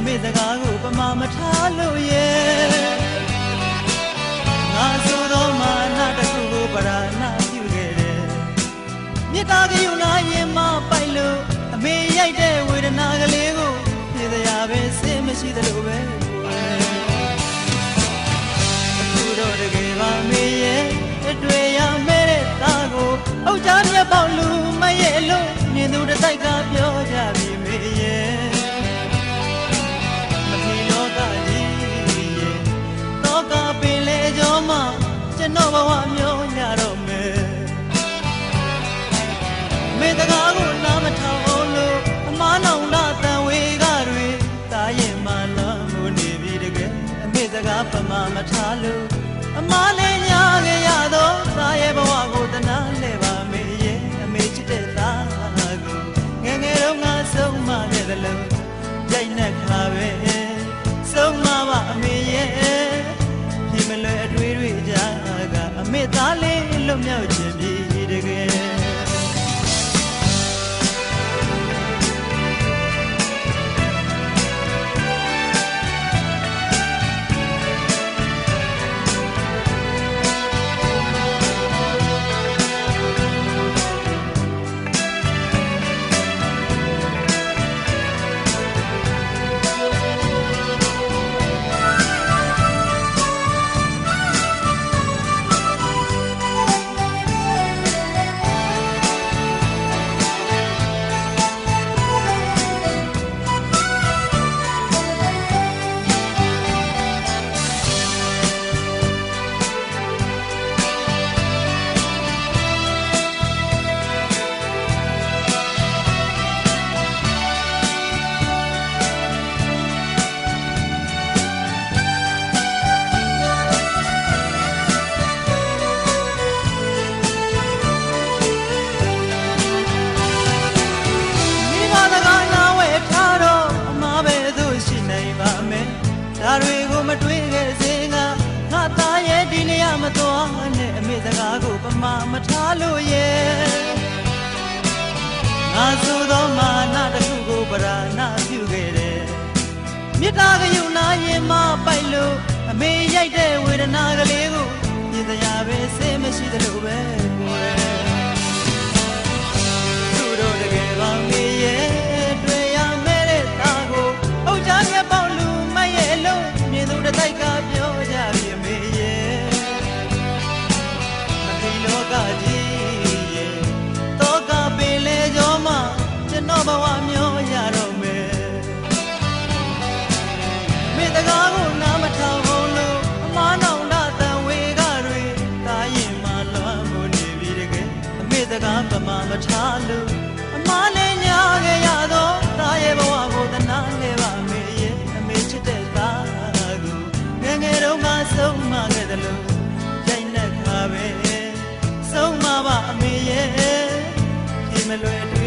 မေစကားကိုပမာမထားလို့ရဲ့ငါဆိုတော့မာနတစ်ခုကိုပရာနာပြုခဲ့တယ်မြေတာကယူနာရင်မပိုက်လို့အမေရိုက်တဲ့ဝေဒနာကလေးကိုပြေစရာပဲစိတ်မရှိသလိုပဲအခုတော့တကယ်ပါမေရဲ့အတွေ့ရမဲတဲ့သားကိုအုတ်ကြားမြတ်ပေါက်လူမရဲ့လို့မြင်သူတစ်တိုက်ကပြောကြပြီမေရဲ့မထီလောကကြီးရဲ့တော့ကပင်လေကြောမှကျွန်တော်ဘဝမျိုးရတော့မယ်မေတကားကိုနားမထောင်အောင်လို့အမားနောင်လာတန်ဝေကတွေတာရင်မှလွန်မှုနေပြီတကယ်အမေစကားပမာမထားလို့အမားလေးညာခဲ့ရတော့သားရဲ့ဘဝကိုတနာလဲပါမေရဲ့အမေချစ်တဲ့သားကိုငယ်ငယ်တော့ငါဆုံးမခဲ့တယ်လို့ကြိုက်နေခါပဲဆုံးမပါအမေရဲ့ဒီမလွယ်အတွေ့တွေကြားကအမေသားလေးလွတ်မြောက်ခြင်းပြီတကယ်ဒါတွေကိုမတွေးခဲ့စေငါငါသားရဲ့ဒီနေရာမသွားနဲ့အမေစကားကိုပမာမထားလို့ရဲ့ငါဆိုတော့မာနတစ်ခုကိုပရာနာပြုခဲ့တယ်မြေတာကယူနာရင်မပိုက်လို့အမေရိုက်တဲ့ဝေဒနာကလေးကိုမြေတရားပဲစိတ်မရှိသလိုပဲသူတို့တကယ်ပါမေရဲ့တွေ့ရမဲ့တဲ့သားကိုအုတ်ကြားမြတ်ပေါက်လူမရဲ့လို့မြင်သူတစ်တိုက်ကပြောကြပြီမေရဲ့မထီလောကကြီးရဲ့တော့ကပင်လေကြောမှကျွန်တော်ဘဝမျိုးရတော့မယ်မေတကားကိုနားမထောင်ဘူးလို့အမားနောင်လာတန်ဝေကတွေတာရင်မှလွမ်းမှုနေပြီတကယ်အမေတကားပမာမထားလို့အမားလည်းညာခဲ့ရတော့တာရဲ့ဘဝကိုတနာလဲပါမေရဲ့အမေချစ်တဲ့သားကိုငယ်ငယ်တော့ငါဆုံးမခဲ့တယ်လို့ကြိုက်နေခါပဲဆုံးမပါအမေရဲ့ဒီမလွယ်